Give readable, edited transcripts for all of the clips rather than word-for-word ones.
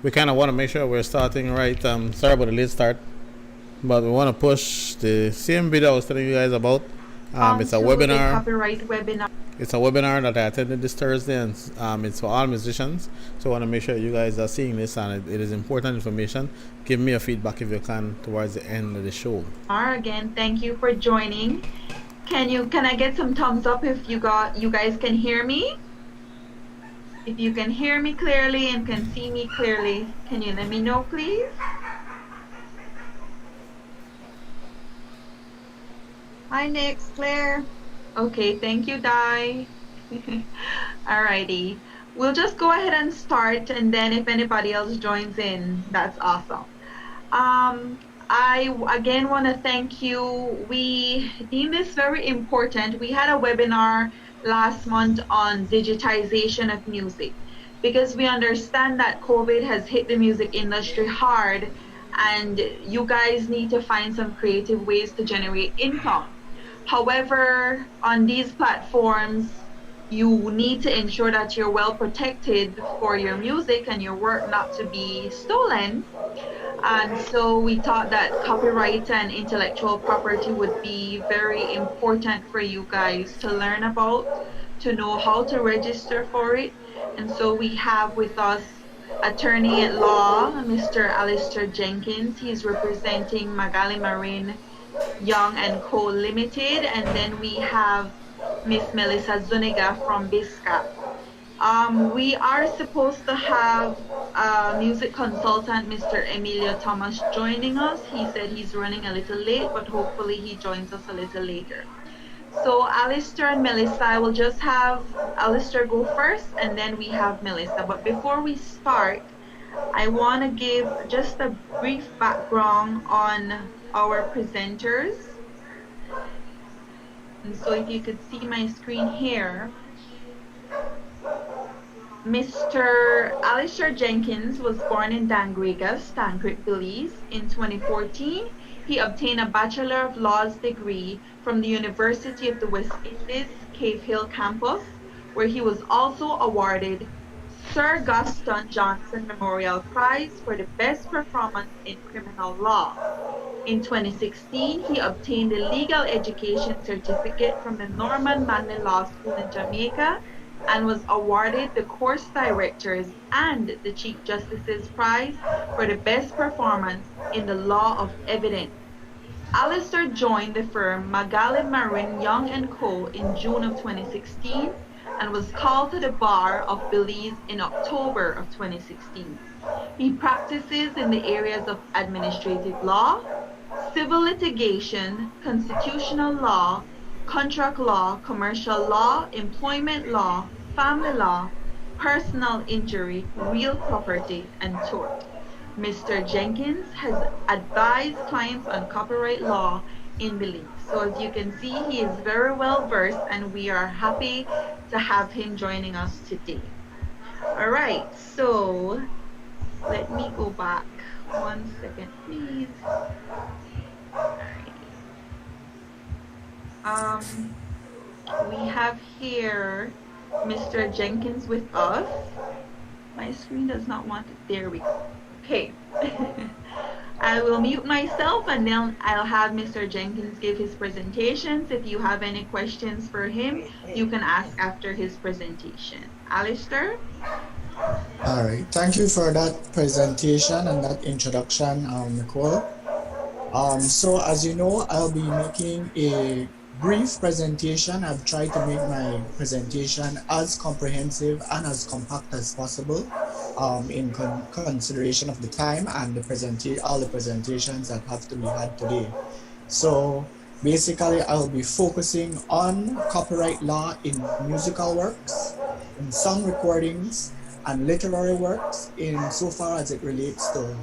we kind of want to make sure we're starting right. Sorry about the late start, but we want to push the same video I was telling you guys about. It's a To the webinar. copyright webinar. It's a webinar that I attended this Thursday, and it's for all musicians. So I want to make sure you guys are seeing this, and it is important information. Give me a feedback if you can towards the end of the show. Again, thank you for joining. Can I get some thumbs up if you guys can hear me? If you can hear me clearly and can see me clearly, can you let me know, please? Hi, Nick, Claire. Okay, thank you, Di. Alrighty. We'll just go ahead and start, and then if anybody else joins in, that's awesome. I again want to thank you. We deem this very important. We had a webinar last month on digitization of music because we understand that COVID has hit the music industry hard, and you guys need to find some creative ways to generate income. However, on these platforms, you need to ensure that you're well protected for your music and your work not to be stolen. And so we thought that copyright and intellectual property would be very important for you guys to learn about, to know how to register for it. And so we have with us attorney at law, Mr. Alistair Jenkins. He's representing Magali Marine Young and Co. Limited. And then we have Miss Melissa Zuniga from BSCAP. We are supposed to have music consultant, Mr. Emilio Thomas, joining us. He said he's running a little late, but hopefully he joins us a little later. So Alistair and Melissa, I will just have Alistair go first, and then we have Melissa. But before we start, I want to give just a brief background on our presenters. And so if you could see my screen here, Mr. Alistair Jenkins was born in Dangrigas, Tancred, Belize in 2014. He obtained a Bachelor of Laws degree from the University of the West Indies, Cave Hill campus, where he was also awarded Sir Gaston Johnson Memorial Prize for the best performance in criminal law. In 2016, he obtained a legal education certificate from the Norman Manley Law School in Jamaica and was awarded the course directors and the Chief Justice's Prize for the best performance in the law of evidence. Alistair joined the firm Magali Marin Young and Co. in June of 2016 and was called to the bar of Belize in October of 2016. He practices in the areas of administrative law, civil litigation, constitutional law, contract law, commercial law, employment law, family law, personal injury, real property, and tort. Mr. Jenkins has advised clients on copyright law in Belize. So as you can see, he is very well versed, and we are happy to have him joining us today. All right, so let me go back 1 second, please. We have here Mr. Jenkins with us. My screen does not want it. There we go. Okay. I will mute myself and then I'll have Mr. Jenkins give his presentations. If you have any questions for him, you can ask after his presentation. Alistair? All right. Thank you for that presentation and that introduction, Nicole. So as you know, I'll be making a brief presentation. I've tried to make my presentation as comprehensive and as compact as possible in consideration of the time and all the presentations that have to be had today. So basically, I'll be focusing on copyright law in musical works, in song recordings, and literary works in so far as it relates to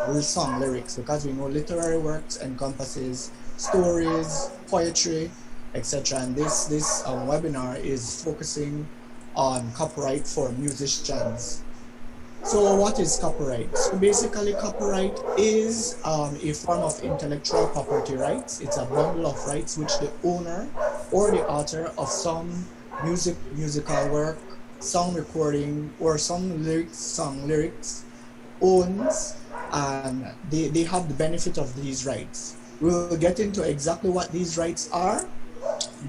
the song lyrics, because we know literary works encompasses stories, poetry, etc. And this webinar is focusing on copyright for musicians. So what is copyright? So basically, copyright is a form of intellectual property rights. It's a bundle of rights which the owner or the author of some musical work, song recording, or song lyrics owns, and they have the benefit of these rights. We'll get into exactly what these rights are,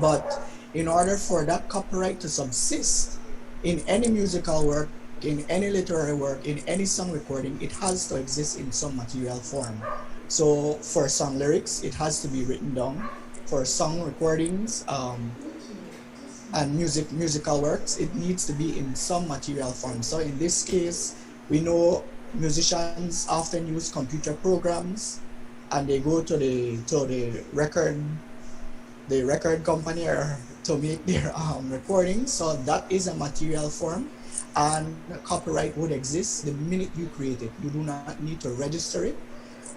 but in order for that copyright to subsist in any musical work, in any literary work, in any song recording, it has to exist in some material form. So for song lyrics, it has to be written down. For song recordings, and musical works, it needs to be in some material form. So in this case, we know musicians often use computer programs, and they go to the record company or to make their recordings. So that is a material form, and copyright would exist the minute you create it. You do not need to register it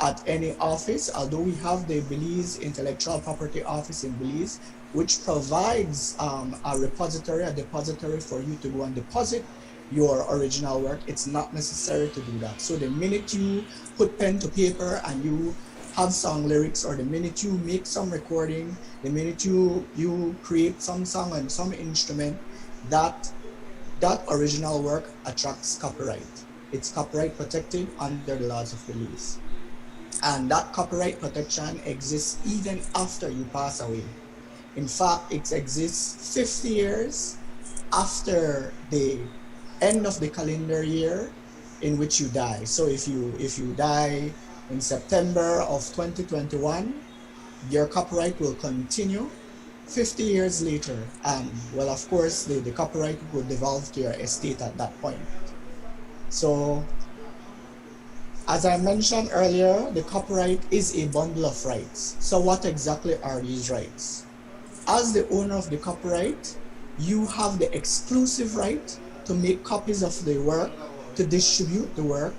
at any office, although we have the Belize Intellectual Property Office in Belize, which provides a depository for you to go and deposit your original work. It's not necessary to do that. So the minute you put pen to paper and you have song lyrics, or the minute you make some recording, the minute you create some song on some instrument, that original work attracts copyright. It's copyright protected under the laws of Belize. And that copyright protection exists even after you pass away. In fact, it exists 50 years after the end of the calendar year in which you die. So if you die in September of 2021, your copyright will continue 50 years later. And well, of course, the copyright will devolve to your estate at that point. So as I mentioned earlier, the copyright is a bundle of rights. So what exactly are these rights? As the owner of the copyright, you have the exclusive right to make copies of the work, to distribute the work,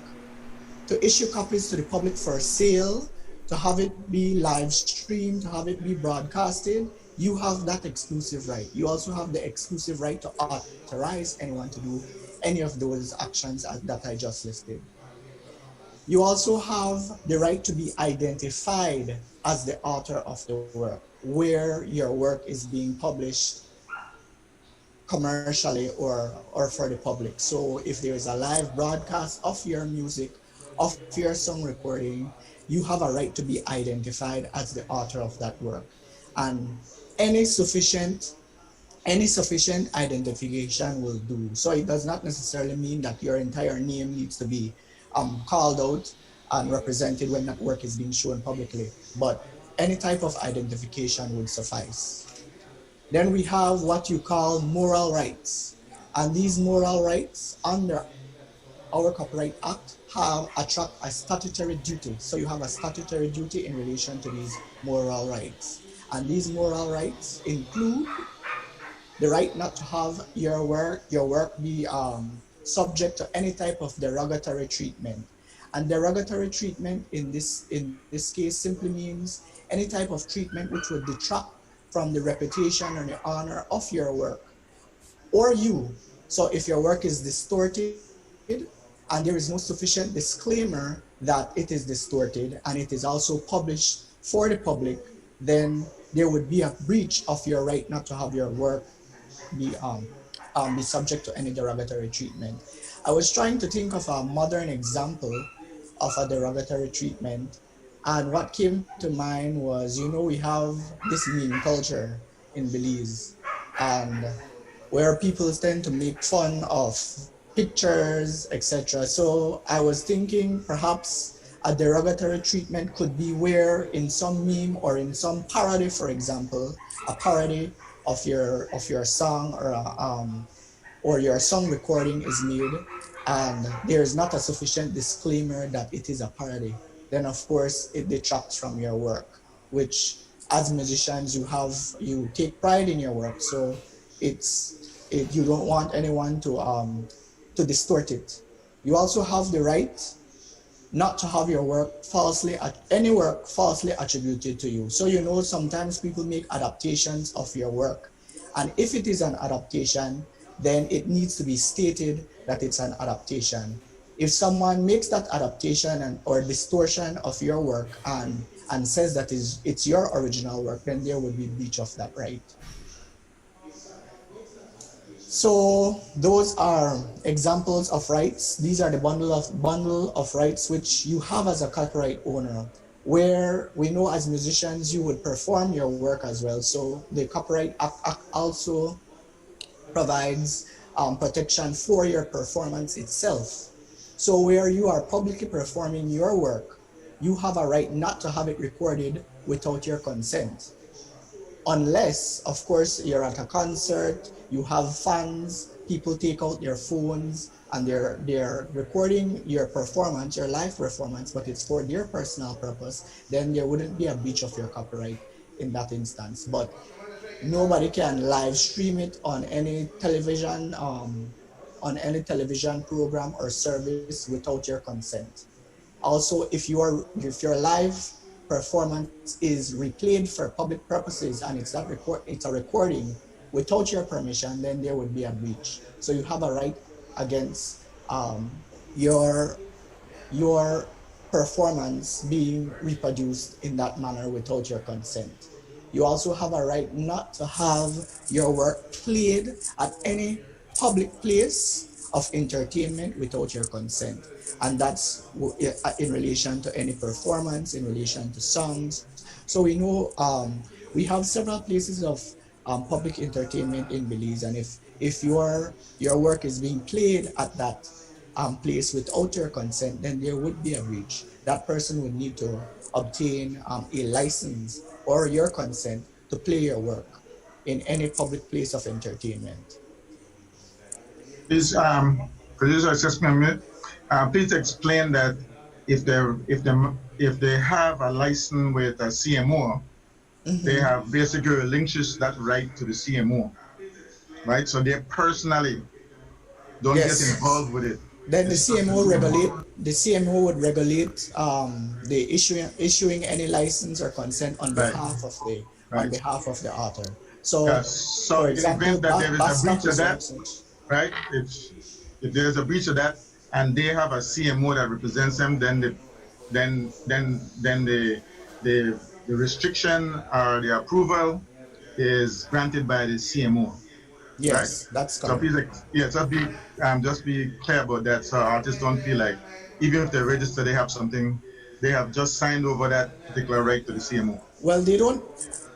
to issue copies to the public for sale, to have it be live streamed, to have it be broadcasted. You have that exclusive right. You also have the exclusive right to authorize anyone to do any of those actions that I just listed. You also have the right to be identified as the author of the work, where your work is being published commercially or for the public. So if there is a live broadcast of your music, of your song recording, you have a right to be identified as the author of that work. And any sufficient identification will do. So it does not necessarily mean that your entire name needs to be called out and represented when that work is being shown publicly, but any type of identification would suffice. Then we have what you call moral rights. And these moral rights under our Copyright Act attract a statutory duty. So you have a statutory duty in relation to these moral rights. And these moral rights include the right not to have your work be subject to any type of derogatory treatment. And derogatory treatment in this case simply means any type of treatment which would detract from the reputation or the honor of your work or you. So if your work is distorted and there is no sufficient disclaimer that it is distorted and it is also published for the public, then there would be a breach of your right not to have your work be subject to any derogatory treatment. I was trying to think of a modern example of a derogatory treatment, and what came to mind was, we have this meme culture in Belize, and where people tend to make fun of pictures, etc. So I was thinking perhaps a derogatory treatment could be where in some meme or in some parody, for example, a parody of your song or your song recording is made, and there is not a sufficient disclaimer that it is a parody, then of course it detracts from your work, which as musicians you take pride in your work, so you don't want anyone to distort it. You also have the right not to have your work falsely attributed to you. So sometimes people make adaptations of your work, and if it is an adaptation, then it needs to be stated that it's an adaptation. If someone makes that adaptation or distortion of your work and says that it's your original work, then there would be breach of that right. So those are examples of rights. These are the bundle of rights which you have as a copyright owner, where we know as musicians you would perform your work as well. So the Copyright Act also provides protection for your performance itself. So where you are publicly performing your work, you have a right not to have it recorded without your consent. Unless, of course, you're at a concert, you have fans, people take out their phones and they're recording your performance, your live performance, but it's for their personal purpose, then there wouldn't be a breach of your copyright in that instance. But nobody can live stream it on any television program or service without your consent. Also, if your live performance is replayed for public purposes and it's a recording without your permission, then there would be a breach. So you have a right against your your performance being reproduced in that manner without your consent. You also have a right not to have your work played at any public place of entertainment without your consent. And that's in relation to any performance, in relation to songs. So we know we have several places of public entertainment in Belize, and if your work is being played at that place without your consent, then there would be a breach. That person would need to obtain a license or your consent to play your work in any public place of entertainment. Please, producer, just a minute. Please explain that if they have a license with a CMO, they have basically relinquished that right to the CMO, right? So they personally don't get involved with it. Then the CMO would regulate the issuing any license or consent on behalf of the author. So, so for in the example, event that there is a breach of that, license. right? If there's a breach of that and they have a CMO that represents them, then the restriction or the approval is granted by the CMO. Yes, right? that's correct. So please, just be clear about that, so artists don't feel like even if they register, they have something, they have just signed over that particular right to the CMO. Well, they don't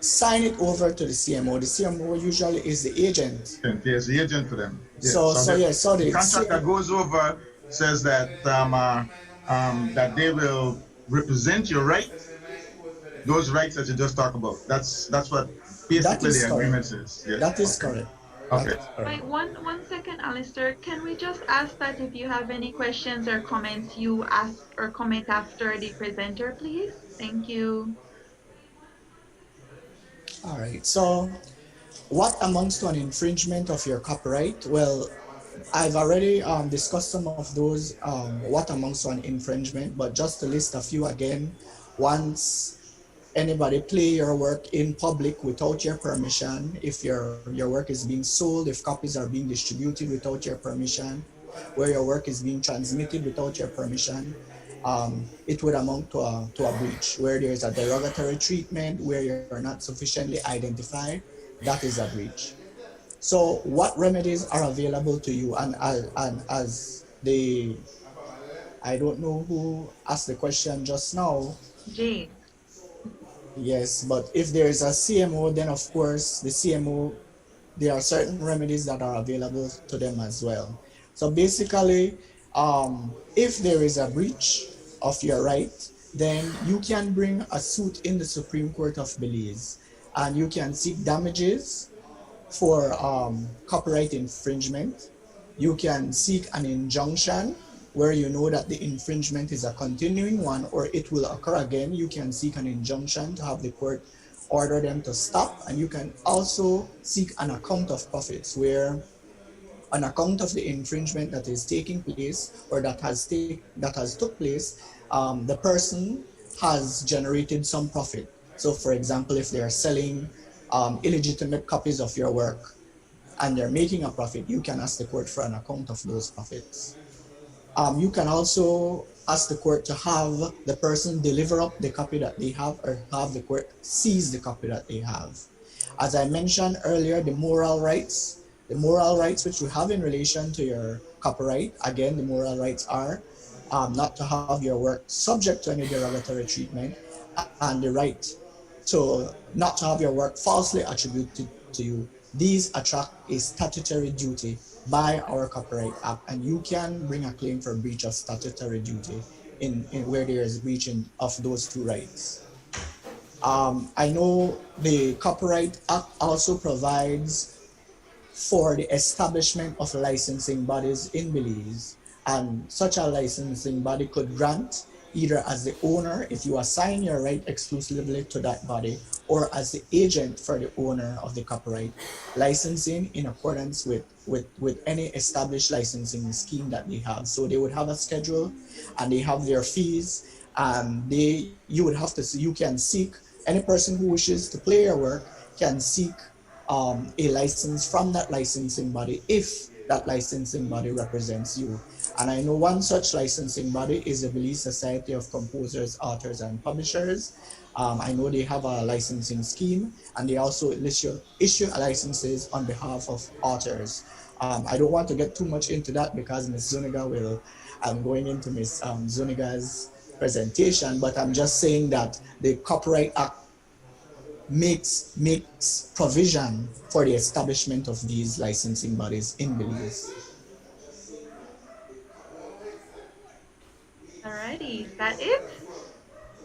sign it over to the CMO. The CMO usually is the agent. Yes, the agent for them. Yes. So the contract that goes over says that that they will represent your right, those rights that you just talked about. That's what basically the agreement says. Yes. That is correct. Okay. Wait, one second, Alistair. Can we just ask that if you have any questions or comments, you ask or comment after the presenter, please? Thank you. All right. So, what amounts to an infringement of your copyright? Well, I've already discussed some of those, what amounts to an infringement, but just to list a few again. Once anybody play your work in public without your permission, if your work is being sold, if copies are being distributed without your permission, where your work is being transmitted without your permission, it would amount to a breach. Where there is a derogatory treatment, where you're not sufficiently identified, that is a breach. So what remedies are available to you? And as the, I don't know who asked the question just now. Jane. Yes, but if there is a CMO, then of course the CMO, there are certain remedies that are available to them as well. So basically, if there is a breach of your right, then you can bring a suit in the Supreme Court of Belize, and you can seek damages for copyright infringement. You can seek an injunction where you know that the infringement is a continuing one or it will occur again. You can seek an injunction to have the court order them to stop, and you can also seek an account of profits, where an account of the infringement that is taking place or that has took place, the person has generated some profit. So for example, if they are selling illegitimate copies of your work and they're making a profit, you can ask the court for an account of those profits. You can also ask the court to have the person deliver up the copy that they have, or have the court seize the copy that they have. As I mentioned earlier, the moral rights The moral rights which you have in relation to your copyright, again, the moral rights are not to have your work subject to any derogatory treatment, and the right to not to have your work falsely attributed to you. These attract a statutory duty by our Copyright Act, and you can bring a claim for breach of statutory duty in where there is breaching of those two rights. I know the Copyright Act also provides for the establishment of licensing bodies in Belize, and such a licensing body could grant either as the owner if you assign your right exclusively to that body, or as the agent for the owner of the copyright licensing in accordance with any established licensing scheme that they have. So they would have a schedule and they have their fees, and you would have to, you can seek, any person who wishes to play your work can seek a license from that licensing body if that licensing body represents you. And I know one such licensing body is the Belize Society of Composers, Authors, and Publishers. I know they have a licensing scheme, and they also issue licenses on behalf of authors. I don't want to get too much into that because Ms. Zuniga will, I'm going into Ms. Zuniga's presentation, but I'm just saying that the Copyright Act makes provision for the establishment of these licensing bodies in Belize. Alrighty, is that it?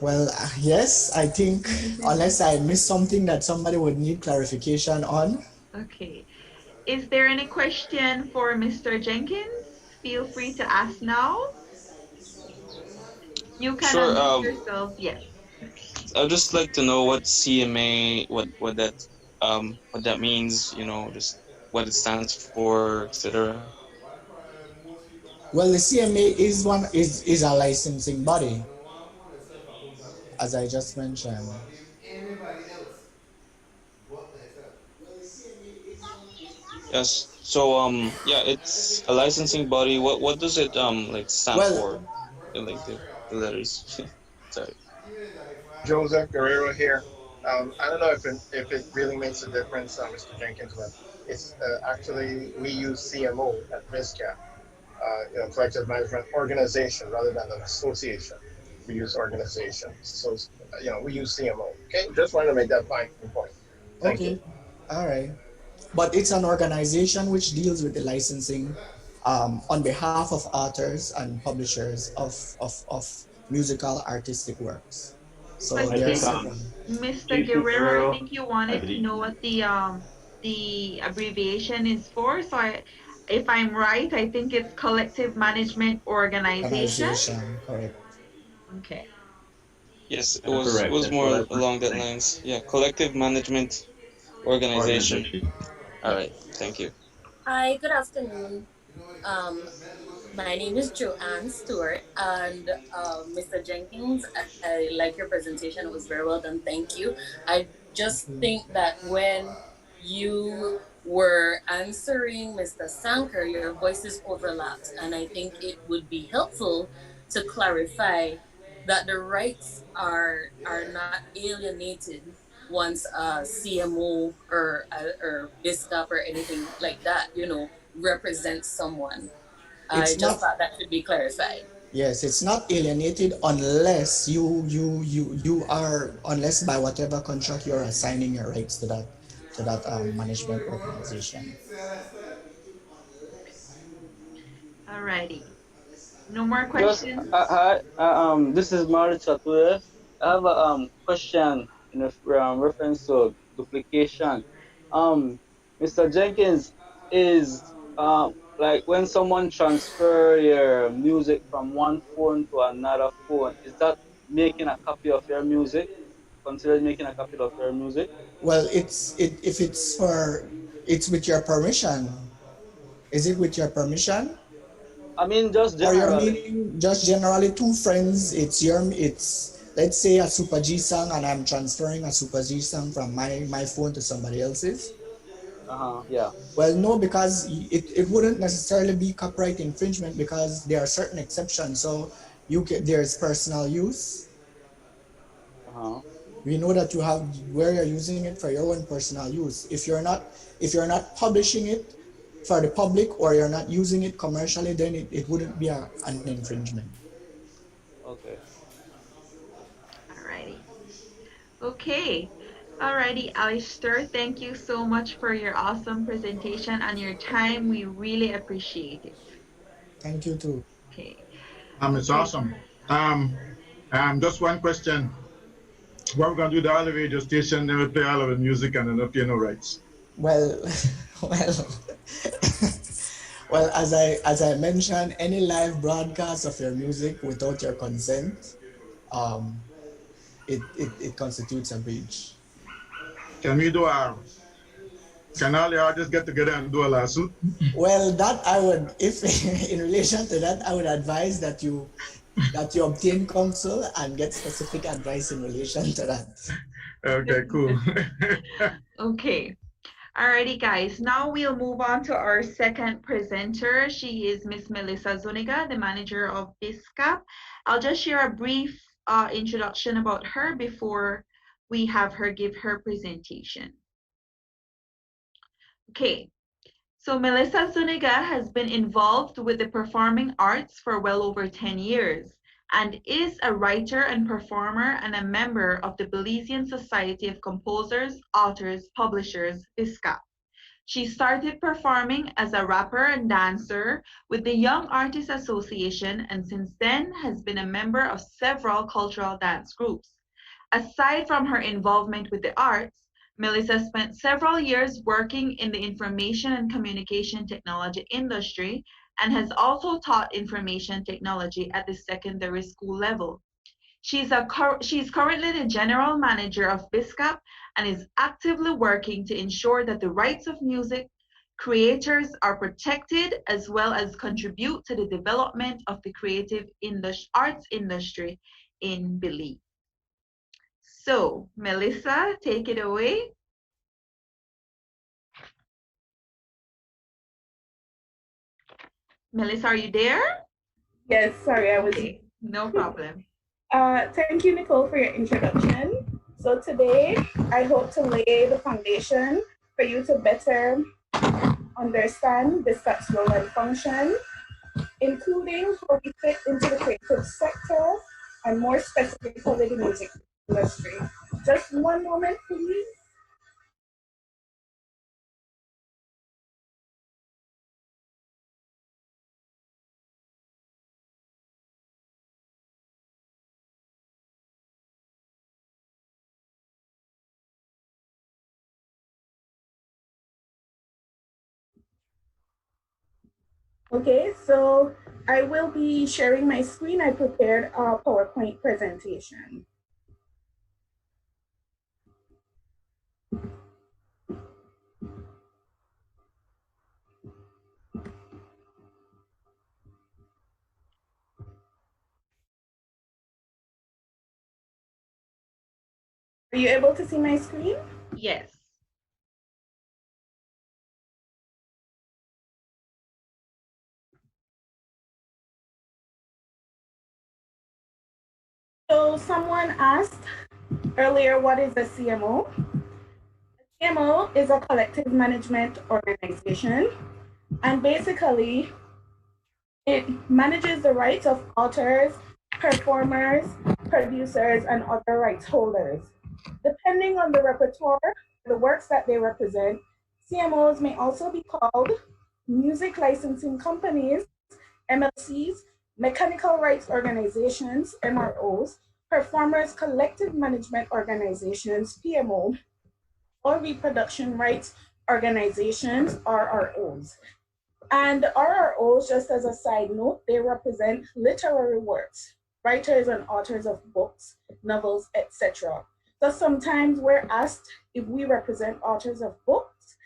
Well, yes, I think unless I missed something that somebody would need clarification on. Okay. Is there any question for Mr. Jenkins? Feel free to ask now. You can Sure. unmute yourself. Yes. I'd just like to know what CMA, what that means. Just what it stands for, etc. Well, the CMA is a licensing body, as I just mentioned. Yes. So yeah, it's a licensing body. What does it like stand Well, for? Like the letters. Sorry. Joseph Guerrero here. I don't know if it really makes a difference, Mr. Jenkins, but it's actually we use CMO at BSCAP, collective management organization rather than an association. We use organization, so we use CMO. Okay, just wanted to make that fine point. Thank you. All right. But it's an organization which deals with the licensing on behalf of authors and publishers of musical artistic works. So I there's think, Mr. Guerrero, I think you wanted to know what the abbreviation is for. So if I'm right, I think it's Collective Management Organization. Correct. Okay. Yes, it was more along that lines. Yeah, collective management organization. All right, thank you. Hi, good afternoon. My name is Joanne Stewart, and Mr. Jenkins, I like your presentation. It was very well done. Thank you. I just think that when you were answering Mr. Sanker, your voices overlapped, and I think it would be helpful to clarify that the rights are not alienated once a CMO or BSCAP or anything like that, represents someone. I just thought that should be clarified. Yes, it's not alienated unless unless by whatever contract you're assigning your rights to that management organization. Alrighty. No more questions. This is Mario Chature. I have a question in reference to duplication. Mr. Jenkins, is like when someone transfer your music from one phone to another phone, is that making a copy of your music? Considered making a copy of your music? Well, if it's with your permission. Is it with your permission? I mean, just generally. Or you're meaning just generally two friends? It's let's say a Super G song, and I'm transferring a Super G song from my phone to somebody else's. Yeah. Well, no, because it wouldn't necessarily be copyright infringement because there are certain exceptions. So there's personal use. We know that you have where you're using it for your own personal use. If you're not publishing it for the public or you're not using it commercially, then it wouldn't be an infringement. Okay. Alrighty. Okay. Alrighty, Alistair, thank you so much for your awesome presentation and your time. We really appreciate it. Thank you too. Okay. It's awesome. Just one question. What we're gonna do the all the radio station, then we play all of the music and then no pay no rights. Well, well, well, as I mentioned, any live broadcast of your music without your consent, it constitutes a breach. Can we do can all the artists get together and do a lawsuit? Well, that I would, if in relation to that, I would advise that you obtain counsel and get specific advice in relation to that. Okay, cool. Okay. Alrighty, guys. Now we'll move on to our second presenter. She is Miss Melissa Zuniga, the manager of BSCAP. I'll just share a brief introduction about her before we have her give her presentation. Okay. So Melissa Zuniga has been involved with the performing arts for well over 10 years and is a writer and performer and a member of the Belizean Society of Composers, Authors, Publishers, BSCAP. She started performing as a rapper and dancer with the Young Artists Association and since then has been a member of several cultural dance groups. Aside from her involvement with the arts, Melissa spent several years working in the information and communication technology industry and has also taught information technology at the secondary school level. She's currently the general manager of BSCAP and is actively working to ensure that the rights of music creators are protected as well as contribute to the development of the creative arts industry in Belize. So, Melissa, take it away. Melissa, are you there? Yes, sorry, I was. Okay, no problem. Thank you, Nicole, for your introduction. So today, I hope to lay the foundation for you to better understand BSCAP's role and function, including how we fit into the creative sector and more specifically the music industry. Just one moment, please. Okay, so I will be sharing my screen. I prepared a PowerPoint presentation. Are you able to see my screen? Yes. So someone asked earlier, what is a CMO? A CMO is a collective management organization, and basically it manages the rights of authors, performers, producers, and other rights holders. Depending on the repertoire, the works that they represent, CMOs may also be called music licensing companies, MLCs, mechanical rights organizations, MROs, performers collective management organizations, PMO, or reproduction rights organizations, RROs. And RROs, just as a side note, they represent literary works, writers and authors of books, novels, etc. So sometimes we're asked if we represent authors of books,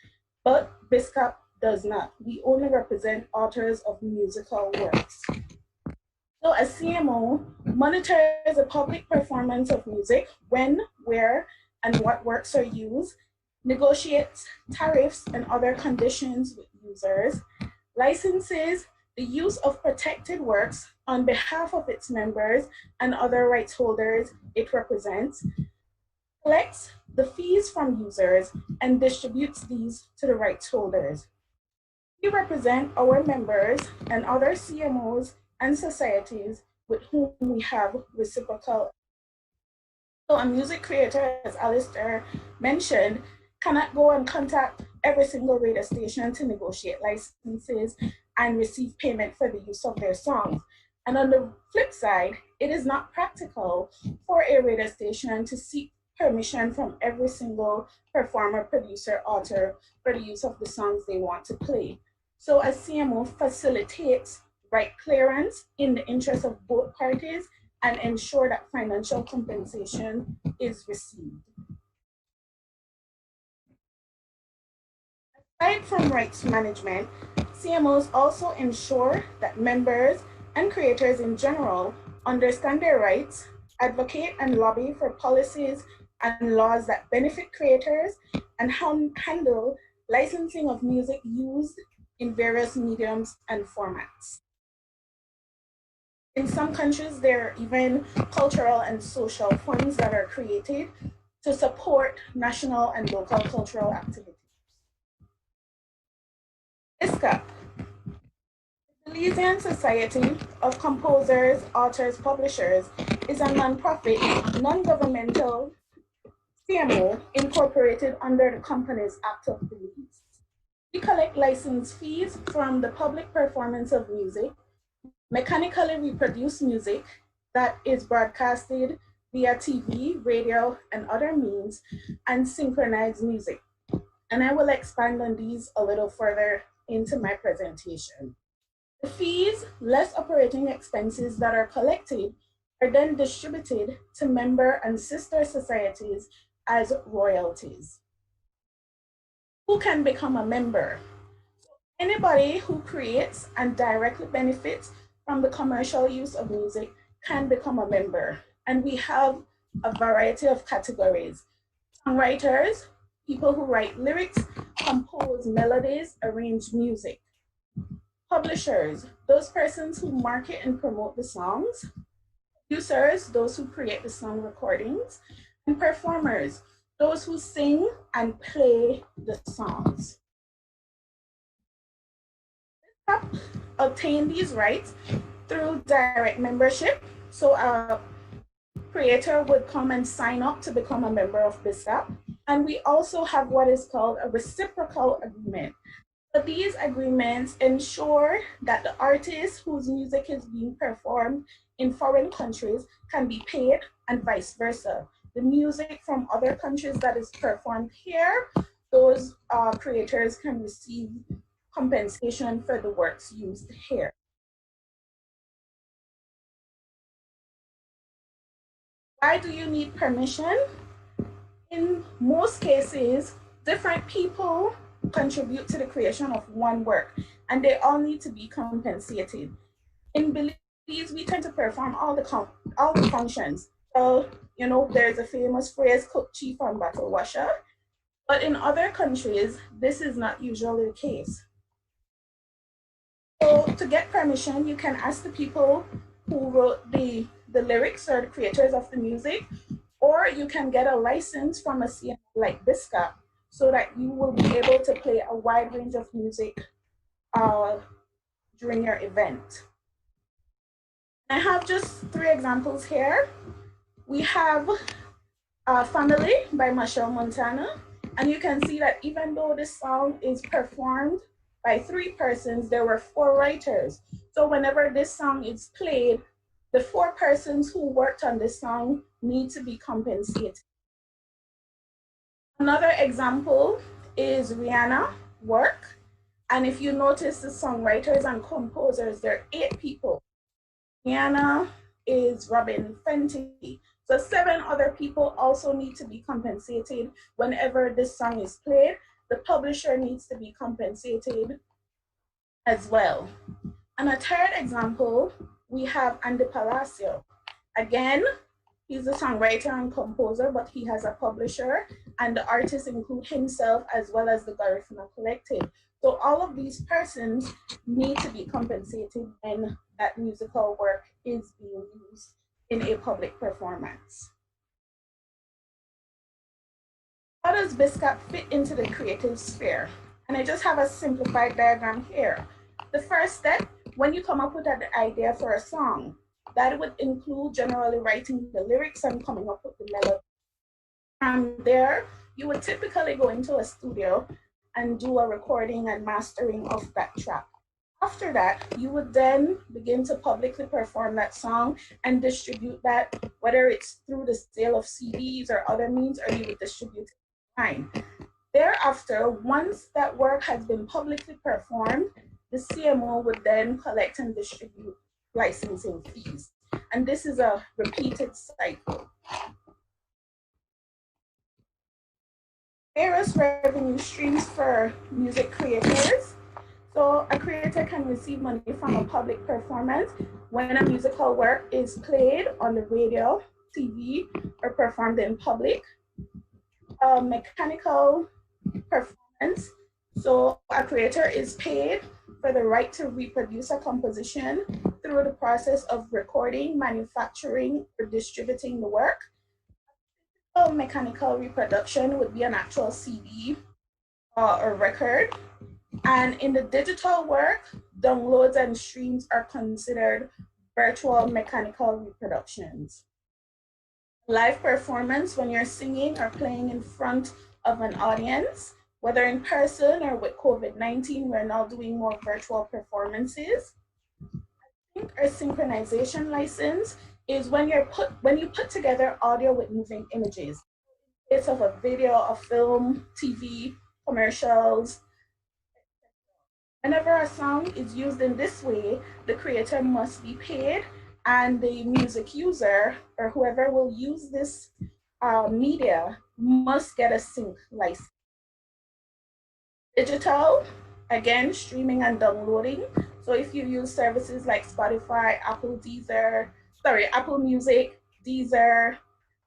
but BSCAP does not. We only represent authors of musical works. So a CMO monitors the public performance of music, when, where, and what works are used, negotiates tariffs and other conditions with users, licenses the use of protected works on behalf of its members and other rights holders it represents, collects the fees from users, and distributes these to the rights holders. We represent our members and other CMOs and societies with whom we have reciprocal. So a music creator, as Alistair mentioned, cannot go and contact every single radio station to negotiate licenses and receive payment for the use of their songs. And on the flip side, it is not practical for a radio station to seek permission from every single performer, producer, author for the use of the songs they want to play. So a CMO facilitates right clearance in the interest of both parties and ensure that financial compensation is received. Aside from rights management, CMOs also ensure that members and creators in general understand their rights, advocate and lobby for policies and laws that benefit creators, and handle licensing of music used in various mediums and formats. In some countries, there are even cultural and social funds that are created to support national and local cultural activities. BSCAP, the Belizean Society of Composers, Authors, Publishers, is a nonprofit, non-governmental CMO incorporated under the Companies Act of Belize. We collect license fees from the public performance of music, mechanically reproduce music that is broadcasted via TV, radio, and other means, and synchronize music. And I will expand on these a little further into my presentation. The fees, less operating expenses that are collected, are then distributed to member and sister societies as royalties. Who can become a member? Anybody who creates and directly benefits from the commercial use of music can become a member. And we have a variety of categories. Songwriters, people who write lyrics, compose melodies, arrange music. Publishers, those persons who market and promote the songs. Producers, those who create the song recordings. And performers, those who sing and play the songs. Obtain these rights through direct membership. So a creator would come and sign up to become a member of BSCAP. And we also have what is called a reciprocal agreement. So these agreements ensure that the artist whose music is being performed in foreign countries can be paid and vice versa. The music from other countries that is performed here, those creators can receive compensation for the works used here. Why do you need permission? In most cases, different people contribute to the creation of one work, and they all need to be compensated. In Belize, we tend to perform all the functions. So, you know, there's a famous phrase, cook, chief, and bottle washer. But in other countries, this is not usually the case. So to get permission, you can ask the people who wrote the lyrics or the creators of the music, or you can get a license from a CMO like BSCAP so that you will be able to play a wide range of music during your event. I have just 3 examples here. We have Family by Machel Montana, and you can see that even though this song is performed by 3 persons, there were 4 writers. So whenever this song is played, the 4 persons who worked on this song need to be compensated. Another example is Rihanna work. And if you notice the songwriters and composers, there are 8 people. Rihanna is Robin Fenty. So 7 other people also need to be compensated whenever this song is played. The publisher needs to be compensated as well. And a third example, we have Andy Palacio. Again, he's a songwriter and composer, but he has a publisher, and the artists include himself as well as the Garifuna Collective. So all of these persons need to be compensated when that musical work is being used in a public performance. How does BSCAP fit into the creative sphere? And I just have a simplified diagram here. The first step, when you come up with an idea for a song, that would include generally writing the lyrics and coming up with the melody. From there, you would typically go into a studio and do a recording and mastering of that track. After that, you would then begin to publicly perform that song and distribute that, whether it's through the sale of CDs or other means, or you would distribute it online. Thereafter, once that work has been publicly performed, the CMO would then collect and distribute licensing fees. And this is a repeated cycle. Various revenue streams for music creators. So a creator can receive money from a public performance when a musical work is played on the radio, TV, or performed in public. Mechanical performance. So a creator is paid for the right to reproduce a composition through the process of recording, manufacturing, or distributing the work. Mechanical reproduction would be an actual CD or record. And in the digital work, downloads and streams are considered virtual mechanical reproductions. Live performance, when you're singing or playing in front of an audience, whether in person or with COVID-19, we're now doing more virtual performances. Or synchronization license is when you put together audio with moving images. It's of a video, a film, TV, commercials. Whenever a song is used in this way, the creator must be paid, and the music user or whoever will use this media must get a sync license. Digital, again, streaming and downloading. So if you use services like Spotify, Apple Music, Deezer,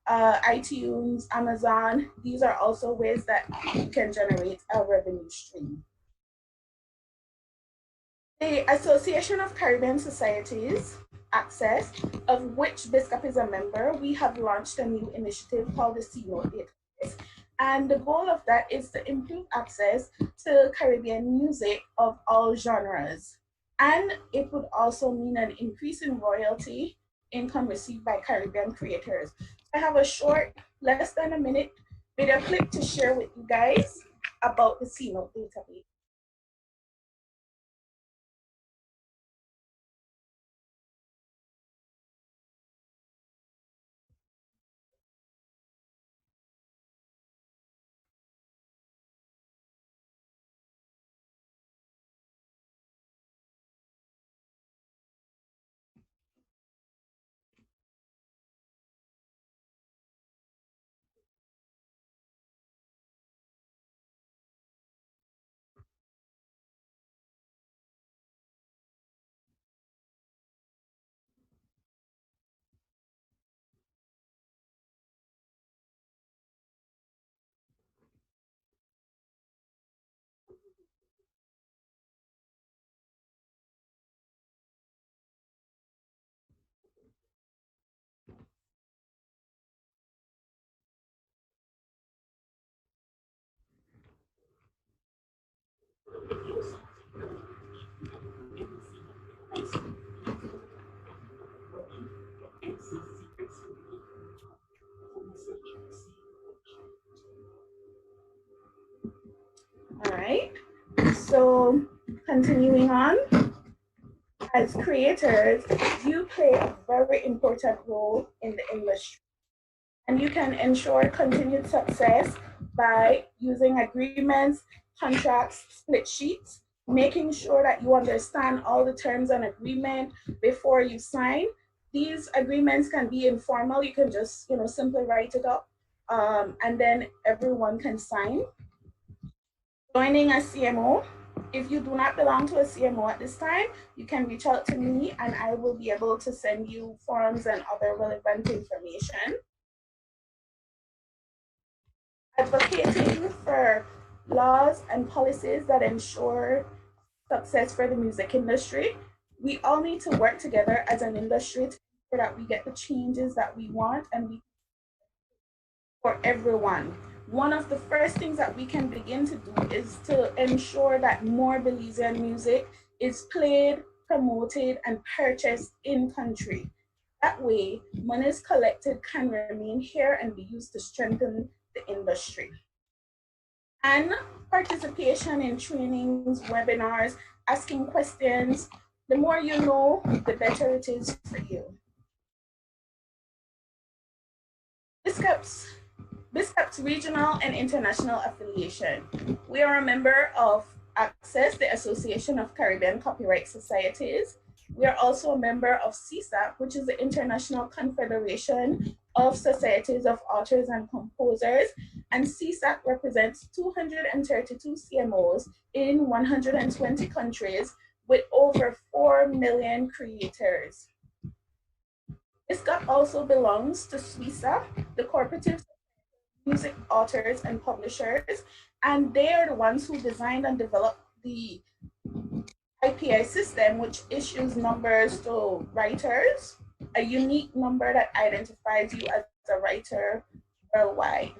iTunes, Amazon, these are also ways that you can generate a revenue stream. The Association of Caribbean Societies, Access, of which BSCAP is a member, we have launched a new initiative called the C-Note Database. And the goal of that is to improve access to Caribbean music of all genres. And it would also mean an increase in royalty income received by Caribbean creators. I have a short, less than a minute video clip to share with you guys about the C-Note database. All right, so continuing on, as creators, you play a very important role in the industry, and you can ensure continued success by using agreements, contracts, split sheets, making sure that you understand all the terms and agreement before you sign. These agreements can be informal. You can just, simply write it up, and then everyone can sign. Joining a CMO. If you do not belong to a CMO at this time, you can reach out to me and I will be able to send you forms and other relevant information. Advocating for laws and policies that ensure success for the music industry. We all need to work together as an industry to ensure that we get the changes that we want and for everyone. one of the first things that we can begin to do is to ensure that more Belizean music is played, promoted, and purchased in country. That way, monies collected can remain here and be used to strengthen the industry. And participation in trainings, webinars, asking questions, the more you know, the better it is for you. BSCAP's regional and international affiliation. We are a member of ACCESS, the Association of Caribbean Copyright Societies. We are also a member of CSAP, which is the International Confederation of Societies of Authors and Composers. And CSAP represents 232 CMOs in 120 countries with over 4 million creators. BSCAP also belongs to SWISA, the Cooperative Music Authors and Publishers, and they are the ones who designed and developed the IPI system, which issues numbers to writers, a unique number that identifies you as a writer worldwide.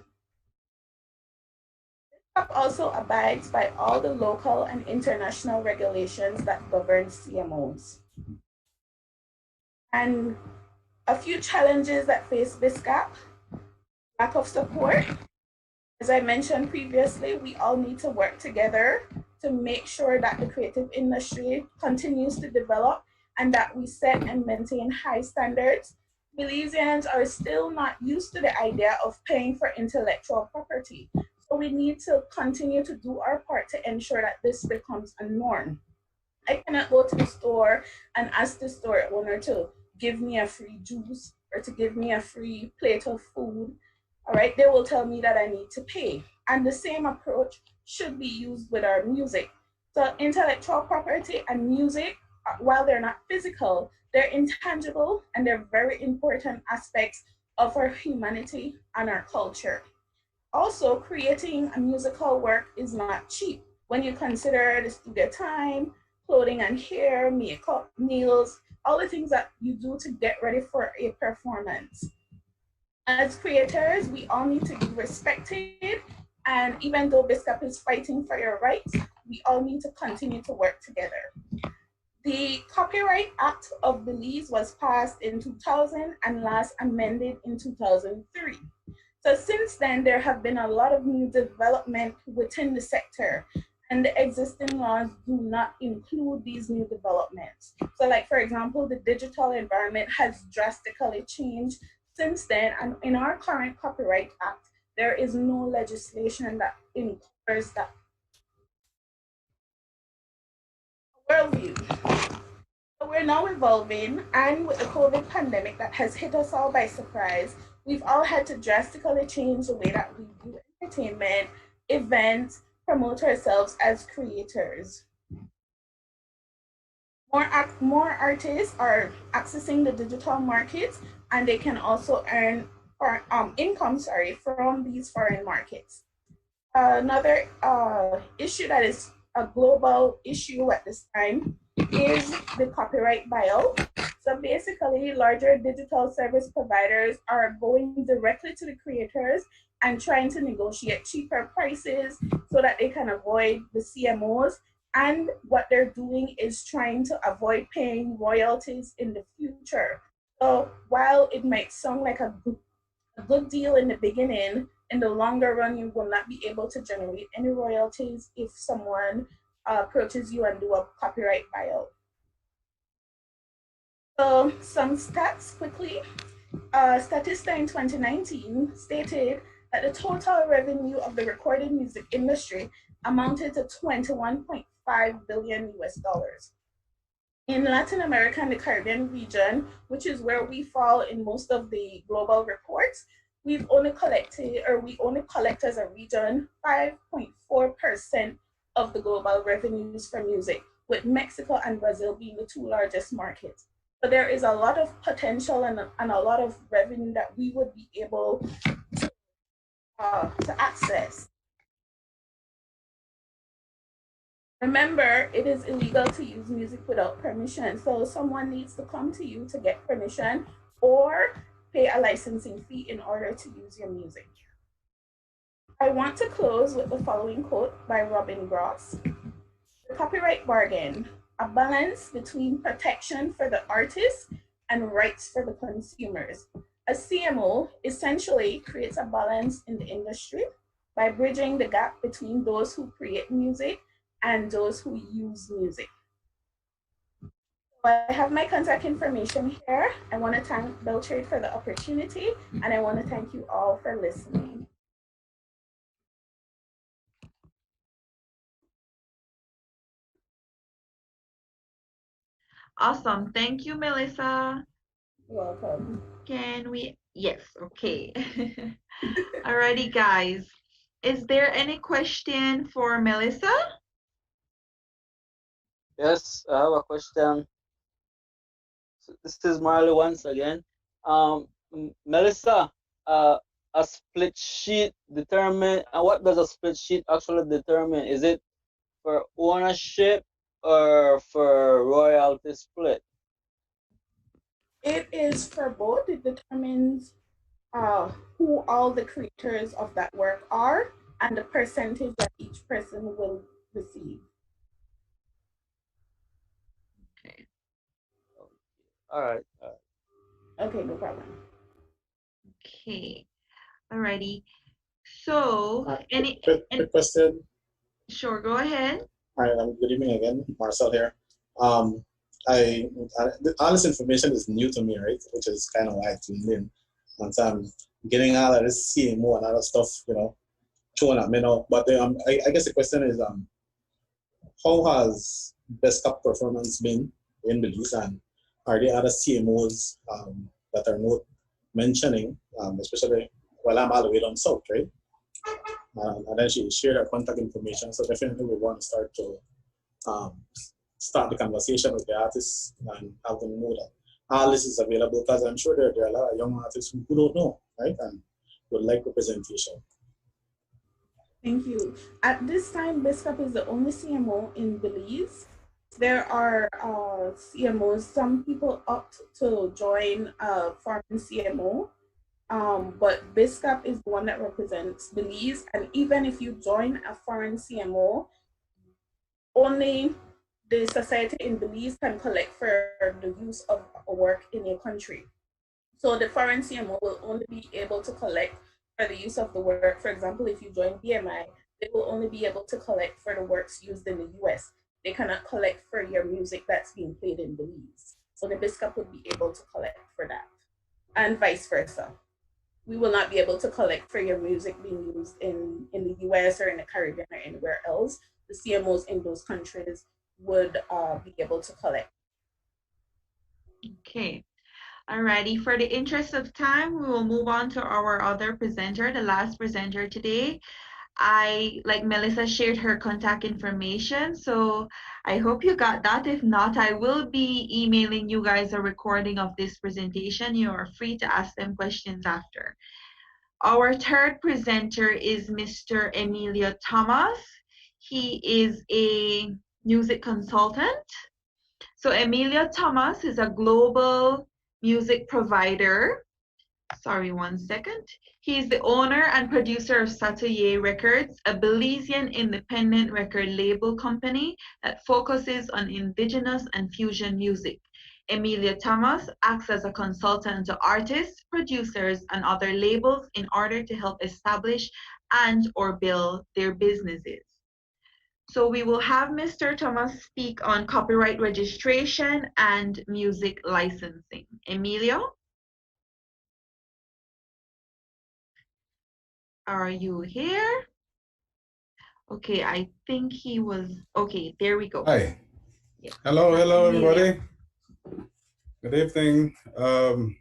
BSCAP also abides by all the local and international regulations that govern CMOs. And a few challenges that face BSCAP: lack of support. As I mentioned previously, we all need to work together to make sure that the creative industry continues to develop and that we set and maintain high standards. Belizeans are still not used to the idea of paying for intellectual property. So we need to continue to do our part to ensure that this becomes a norm. I cannot go to the store and ask the store owner to give me a free juice or to give me a free plate of food. All right, they will tell me that I need to pay. And the same approach should be used with our music. So intellectual property and music, while they're not physical, they're intangible and they're very important aspects of our humanity and our culture. Also, creating a musical work is not cheap when you consider the studio time, clothing and hair, makeup, meals, all the things that you do to get ready for a performance. As creators, we all need to be respected, and even though BSCAP is fighting for your rights, we all need to continue to work together. The Copyright Act of Belize was passed in 2000 and last amended in 2003. So since then, there have been a lot of new development within the sector, and the existing laws do not include these new developments. So like, for example, the digital environment has drastically changed since then, and in our current Copyright Act, there is no legislation that covers that. Worldview. So we're now evolving, and with the COVID pandemic that has hit us all by surprise, we've all had to drastically change the way that we do entertainment, events, promote ourselves as creators. More artists are accessing the digital markets, and they can also earn income from these foreign markets. Another issue that is a global issue at this time is the copyright buyout. So basically, larger digital service providers are going directly to the creators and trying to negotiate cheaper prices so that they can avoid the CMOs. And what they're doing is trying to avoid paying royalties in the future. So while it might sound like a good deal in the beginning, in the longer run, you will not be able to generate any royalties if someone approaches you and do a copyright buyout. So some stats quickly. Statista in 2019 stated that the total revenue of the recorded music industry amounted to 21.5 billion US dollars. In Latin America and the Caribbean region, which is where we fall in most of the global reports, we only collect as a region 5.4% of the global revenues for music, with Mexico and Brazil being the two largest markets. So there is a lot of potential and a lot of revenue that we would be able to access. Remember, it is illegal to use music without permission. So someone needs to come to you to get permission or pay a licensing fee in order to use your music. I want to close with the following quote by Robin Gross. The copyright bargain, a balance between protection for the artist and rights for the consumers. A CMO essentially creates a balance in the industry by bridging the gap between those who create music and those who use music. I have my contact information here. I want to thank Beltrade for the opportunity, and I want to thank you all for listening. Awesome. Thank you, Melissa. Welcome. Can we? Yes, okay. Alrighty, guys. Is there any question for Melissa? Yes, I have a question. So this is Marley once again. Melissa, a split sheet determine, and what does a split sheet actually determine? Is it for ownership or for royalty split? It is for both. It determines who all the creators of that work are and the percentage that each person will receive. Okay. All right. Okay, no problem. Okay. Alrighty. So, any quick question. Sure, go ahead. Hi, good evening again. Marcel here. I all this information is new to me, right? Which is kind of why I tuned in. Once I'm getting all of this CMO and other stuff, thrown at me now. But I guess the question is, how has BSCAP performance been in Belize, and are there other CMOs that are not mentioning, especially while I'm all the way down south, right? And then she shared her contact information, so definitely we want to start to start the conversation with the artists and have them know that all this is available, because I'm sure there are a lot of young artists who don't know, right, and would like representation. Thank you. At this time, BSCAP is the only CMO in Belize. There are CMOs. Some people opt to join a foreign CMO, but BSCAP is the one that represents Belize. And even if you join a foreign CMO, only the society in Belize can collect for the use of a work in your country. So the foreign CMO will only be able to collect for the use of the work. For example, if you join BMI, they will only be able to collect for the works used in the US. They cannot collect for your music that's being played in Belize. So the BSCAP would be able to collect for that, and vice versa. We will not be able to collect for your music being used in the US or in the Caribbean or anywhere else. The CMOs in those countries would be able to collect. Okay. Alrighty, for the interest of time, we will move on to our other presenter, the last presenter today. Like Melissa, shared her contact information, so I hope you got that. If not, I will be emailing you guys a recording of this presentation. You are free to ask them questions after. Our third presenter is Mr. Emilio Thomas. He is a music consultant. So Emilio Thomas is a global music provider. Sorry, one second. He is the owner and producer of Satoye Records, a Belizean independent record label company that focuses on indigenous and fusion music. Emilio Thomas acts as a consultant to artists, producers, and other labels in order to help establish and or build their businesses. So we will have Mr. Thomas speak on copyright registration and music licensing. Emilio? Are you here? Okay, I think he was, okay, there we go. Hi. Yeah. Hello, everybody. Good evening. I'm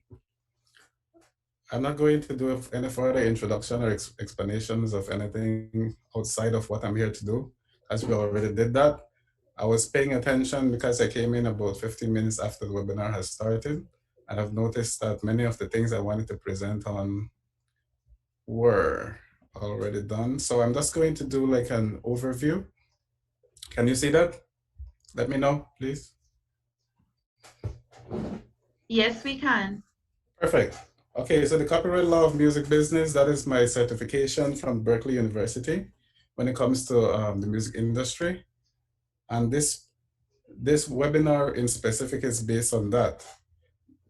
not going to do any further introduction or explanations of anything outside of what I'm here to do, as we already did that. I was paying attention because I came in about 15 minutes after the webinar has started, and I've noticed that many of the things I wanted to present on were already done. So I'm just going to do like an overview. Can you see that? Let me know, please. Yes, we can. Perfect. Okay, so the copyright law of music business, that is my certification from Berkeley University when it comes to the music industry. And this webinar in specific is based on that.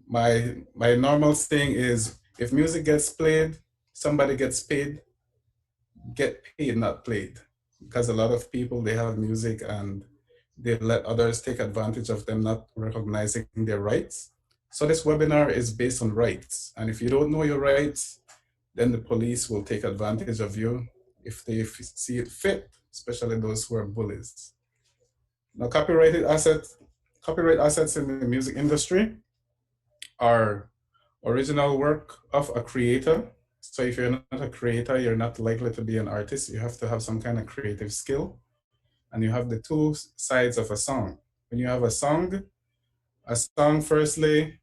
My normal thing is if music gets played, somebody gets paid, get paid, not played. Because a lot of people, they have music and they let others take advantage of them not recognizing their rights. So this webinar is based on rights. And if you don't know your rights, then the police will take advantage of you if they see it fit, especially those who are bullies. Now, copyright assets in the music industry are original work of a creator. So if you're not a creator, you're not likely to be an artist. You have to have some kind of creative skill. And you have the two sides of a song. When you have a song, firstly,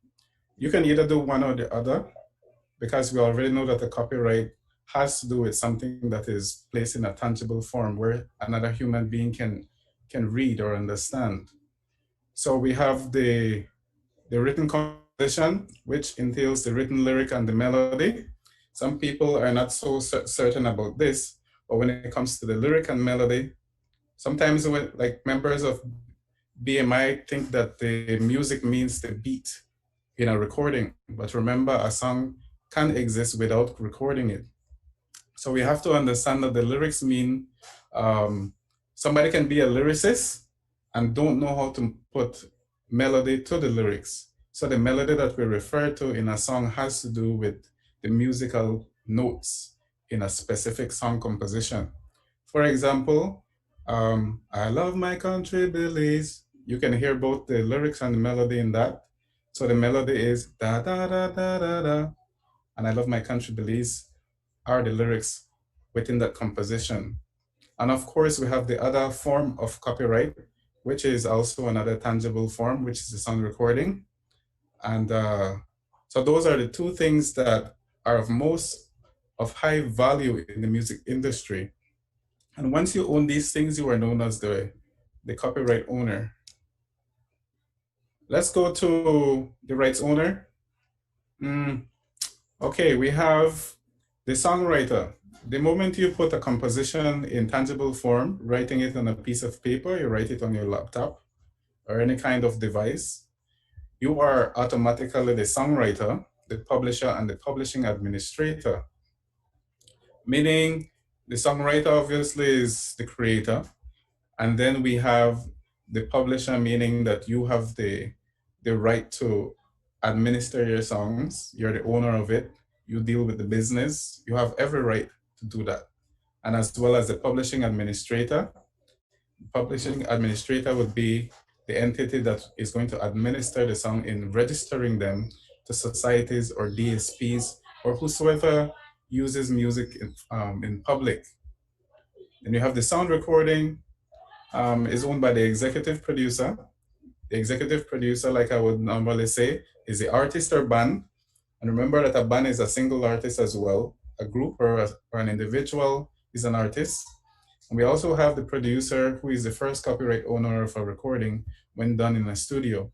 you can either do one or the other, because we already know that the copyright has to do with something that is placed in a tangible form where another human being can read or understand. So we have the written composition, which entails the written lyric and the melody. Some people are not so certain about this, but when it comes to the lyric and melody, sometimes like members of BMI think that the music means the beat in a recording, but remember, a song can exist without recording it. So we have to understand that the lyrics mean somebody can be a lyricist and don't know how to put melody to the lyrics. So the melody that we refer to in a song has to do with the musical notes in a specific song composition. For example, I love my country, Belize. You can hear both the lyrics and the melody in that. So the melody is da da da da da da, and I love my country, Belize, are the lyrics within that composition. And of course, we have the other form of copyright, which is also another tangible form, which is the sound recording. And so those are the two things that are of high value in the music industry. And once you own these things, you are known as the copyright owner. Let's go to the rights owner. Okay, we have the songwriter. The moment you put a composition in tangible form, writing it on a piece of paper, you write it on your laptop or any kind of device, you are automatically the songwriter, the publisher, and the publishing administrator. Meaning the songwriter obviously is the creator, and then we have the publisher, meaning that you have the right to administer your songs. You're the owner of it. You deal with the business. You have every right to do that. And as well as the publishing administrator. Publishing administrator would be the entity that is going to administer the song in registering them to societies or DSPs or whosoever uses music in public. Then you have the sound recording, is owned by the executive producer. The executive producer, like I would normally say, is the artist or band. And remember that a band is a single artist as well. A group or an individual is an artist. And we also have the producer, who is the first copyright owner of a recording when done in a studio.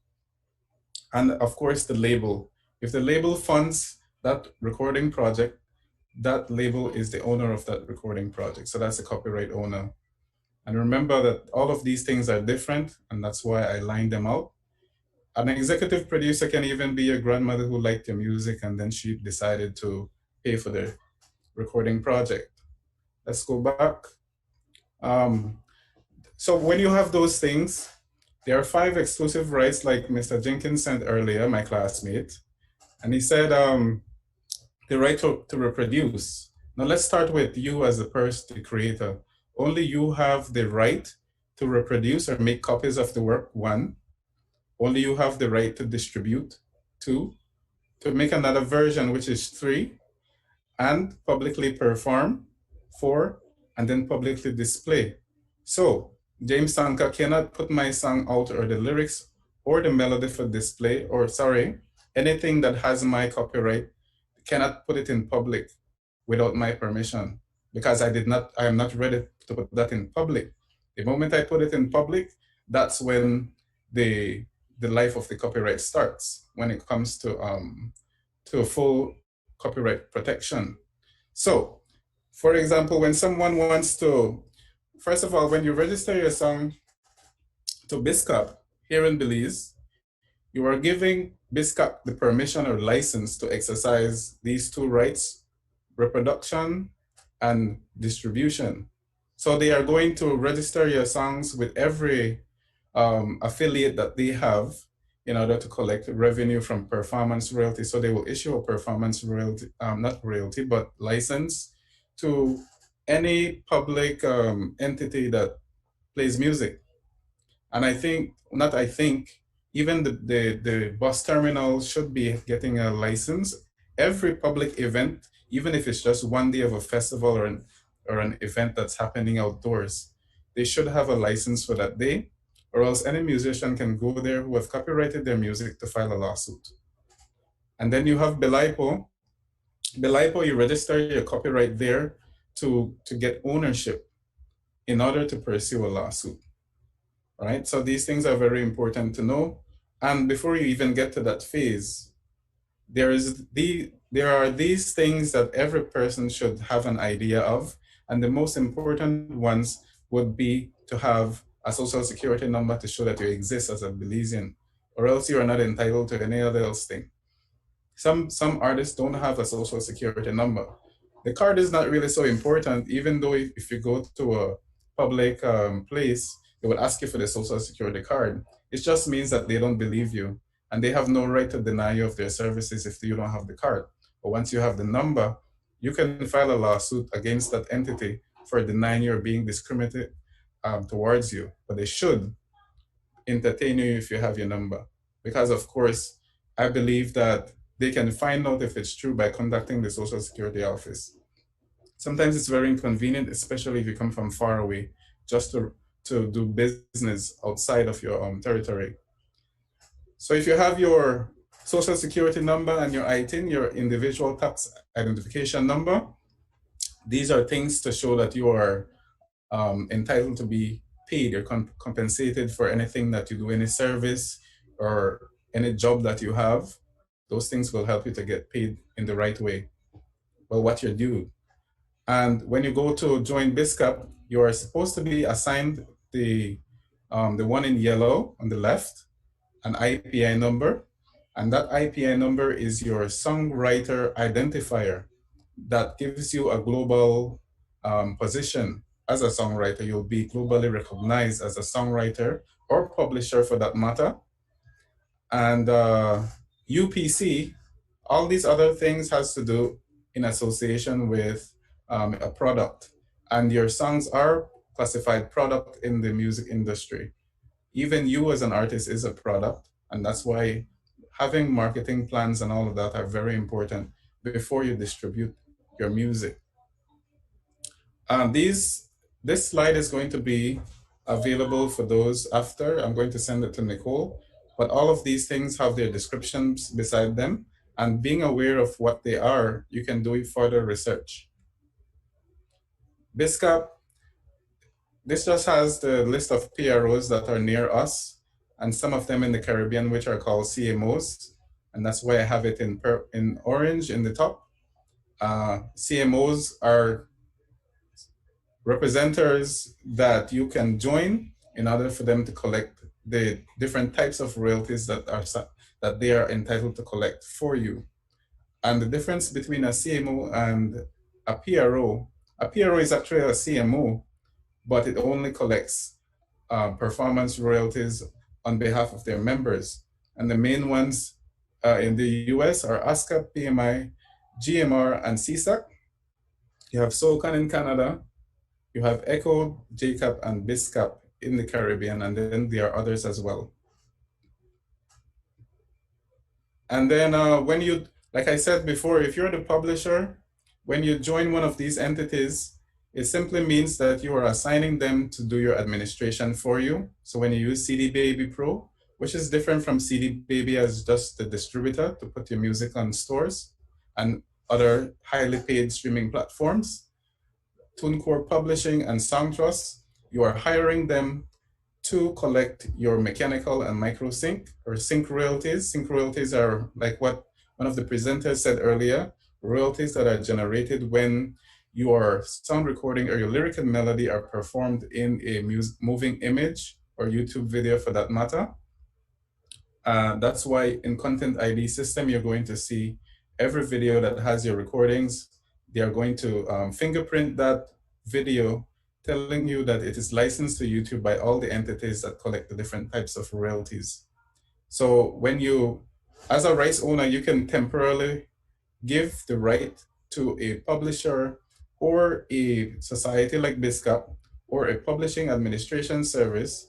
And of course, the label. If the label funds that recording project, that label is the owner of that recording project. So that's the copyright owner. And remember that all of these things are different, and that's why I lined them out. An executive producer can even be your grandmother who liked your music and then she decided to pay for the recording project. Let's go back. So when you have those things, there are 5 exclusive rights, like Mr. Jenkins said earlier, my classmate. And he said the right to reproduce. Now let's start with you as the person, the creator. Only you have the right to reproduce or make copies of the work, 1. Only you have the right to distribute, 2. To make another version, which is 3. And publicly perform, 4. And then publicly display. So James Sanka cannot put my song out or the lyrics or the melody for display, or anything that has my copyright, cannot put it in public without my permission, because I am not ready to put that in public. The moment I put it in public, that's when the life of the copyright starts, when it comes to a full copyright protection. So, for example, when someone wants to, first of all, when you register your song to BSCAP here in Belize, you are giving BSCAP the permission or license to exercise these two rights, reproduction and distribution. So they are going to register your songs with every affiliate that they have in order to collect revenue from performance royalty. So they will issue a performance royalty, not royalty, but license to any public entity that plays music. And I think, not I think, even the bus terminal should be getting a license. Every public event, even if it's just one day of a festival or an event that's happening outdoors, they should have a license for that day, or else any musician can go there who have copyrighted their music to file a lawsuit. And then you have Belaipo. Belaipo, you register your copyright there to get ownership in order to pursue a lawsuit. Right? So these things are very important to know. And before you even get to that phase, there are these things that every person should have an idea of. And the most important ones would be to have a social security number to show that you exist as a Belizean, or else you are not entitled to any other else thing. Some artists don't have a social security number. The card is not really so important, even though if you go to a public place, they will ask you for the social security card. It just means that they don't believe you, and they have no right to deny you of their services if you don't have the card. But once you have the number, you can file a lawsuit against that entity for denying you or being discriminated towards you. But they should entertain you if you have your number. Because of course, I believe that they can find out if it's true by contacting the Social Security office. Sometimes it's very inconvenient, especially if you come from far away, just to do business outside of your territory. So if you have your Social Security number and your ITIN, your individual tax identification number, these are things to show that you are entitled to be paid or compensated for anything that you do, any service or any job that you have. Those things will help you to get paid in the right way, well, what you're due. And when you go to join BSCAP, you are supposed to be assigned the one in yellow on the left, an IPI number. And that IPI number is your songwriter identifier that gives you a global position as a songwriter. You'll be globally recognized as a songwriter or publisher for that matter. And UPC, all these other things has to do in association with a product. And your songs are classified product in the music industry. Even you as an artist is a product. And that's why having marketing plans and all of that are very important before you distribute your music. This slide is going to be available for those after. I'm going to send it to Nicole. But all of these things have their descriptions beside them. And being aware of what they are, you can do further research. BSCAP, this just has the list of PROs that are near us, and some of them in the Caribbean, which are called CMOs. And that's why I have it in orange in the top. CMOs are representatives that you can join in order for them to collect the different types of royalties that they are entitled to collect for you. And the difference between a CMO and a PRO is actually a CMO, but it only collects performance royalties on behalf of their members. And the main ones in the US are ASCAP, PMI, GMR, and CSAC. You have SOCAN in Canada. You have ECHO, JCAP, and BSCAP in the Caribbean, and then there are others as well. And then when you, like I said before, if you're the publisher, when you join one of these entities, it simply means that you are assigning them to do your administration for you. So when you use CD Baby Pro, which is different from CD Baby as just the distributor to put your music on stores and other highly paid streaming platforms, TuneCore Publishing and Songtrust, you are hiring them to collect your mechanical and micro sync or sync royalties. Sync royalties are like what one of the presenters said earlier, royalties that are generated when your sound recording or your lyric and melody are performed in a moving image or YouTube video for that matter. That's why in Content ID system, you're going to see every video that has your recordings. They are going to fingerprint that video, telling you that it is licensed to YouTube by all the entities that collect the different types of royalties. So when you, as a rights owner, you can temporarily give the right to a publisher or a society like BSCAP or a publishing administration service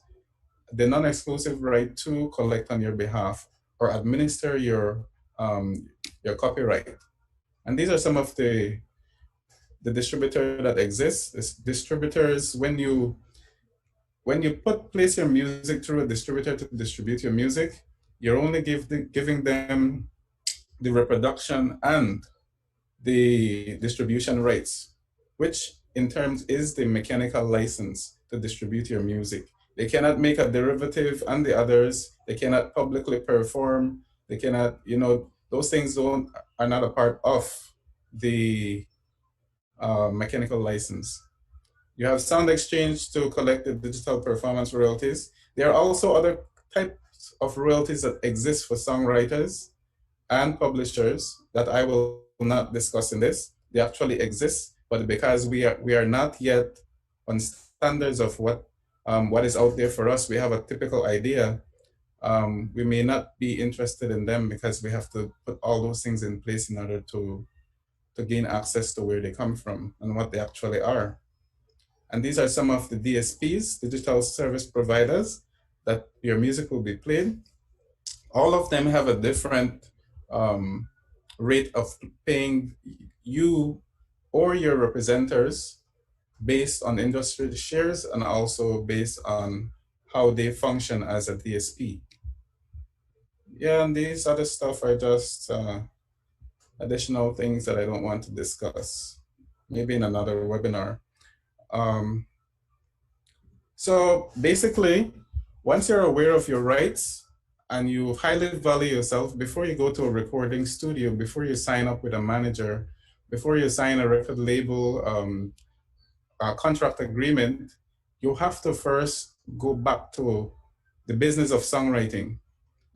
the non-exclusive right to collect on your behalf or administer your copyright. And these are some of the distributor that exists. It's distributors, when you place your music through a distributor to distribute your music, you're only giving them the reproduction and the distribution rights, which in terms is the mechanical license to distribute your music. They cannot make a derivative and the others. They cannot publicly perform. They cannot, those things are not a part of the mechanical license. You have Sound Exchange to collect the digital performance royalties. There are also other types of royalties that exist for songwriters and publishers that I will not discuss in this. They actually exist, but because we are not yet on standards of what is out there for us, we have a typical idea. We may not be interested in them because we have to put all those things in place in order to gain access to where they come from and what they actually are. And these are some of the DSPs, digital service providers, that your music will be played. All of them have a different rate of paying you or your representatives based on industry shares and also based on how they function as a DSP. Yeah, and these other stuff are just additional things that I don't want to discuss, maybe in another webinar. So basically, once you're aware of your rights and you highly value yourself, before you go to a recording studio, before you sign up with a manager, before you sign a record label contract agreement, you have to first go back to the business of songwriting.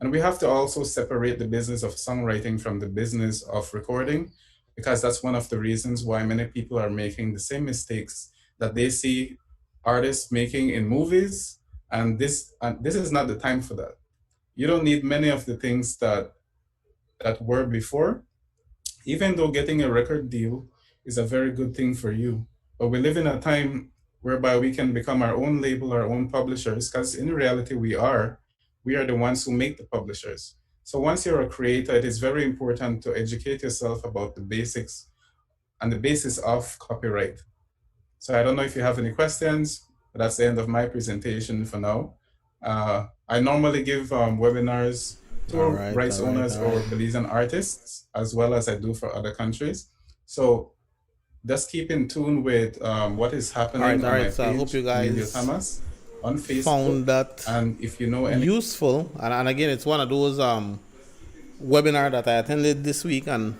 And we have to also separate the business of songwriting from the business of recording, because that's one of the reasons why many people are making the same mistakes that they see artists making in movies. And this is not the time for that. You don't need many of the things that were before, even though getting a record deal is a very good thing for you. But we live in a time whereby we can become our own label, our own publishers, because in reality we are the ones who make the publishers. So once you're a creator, it is very important to educate yourself about the basics and the basis of copyright. So I don't know if you have any questions, but that's the end of my presentation for now. I normally give webinars to rights owners or Belizean artists, as well as I do for other countries. So just keep in tune with what is happening on my page, I hope you guys Thomas, on Facebook, found that and if you know any useful. And again, it's one of those webinar that I attended this week, and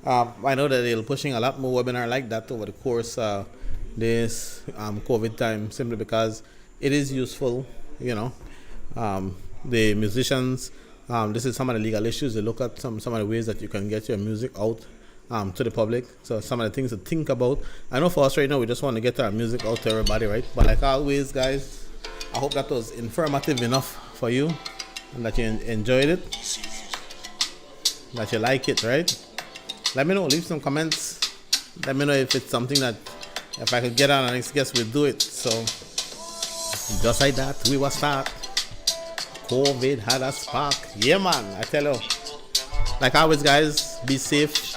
I know that they're pushing a lot more webinar like that over the course this COVID time, simply because it is useful. The musicians, this is some of the legal issues. They look at some of the ways that you can get your music out to the public. So some of the things to think about. I know for us right now, we just want to get our music out to everybody, right? But like always, guys, I hope that was informative enough for you and that you enjoyed it, that you like it, right? Let me know, leave some comments. Let me know if it's something that, if I could get on our next guest, we'll do it. So just like that, we will start. COVID had a spark. Yeah, man, I tell you. Like always, guys, be safe.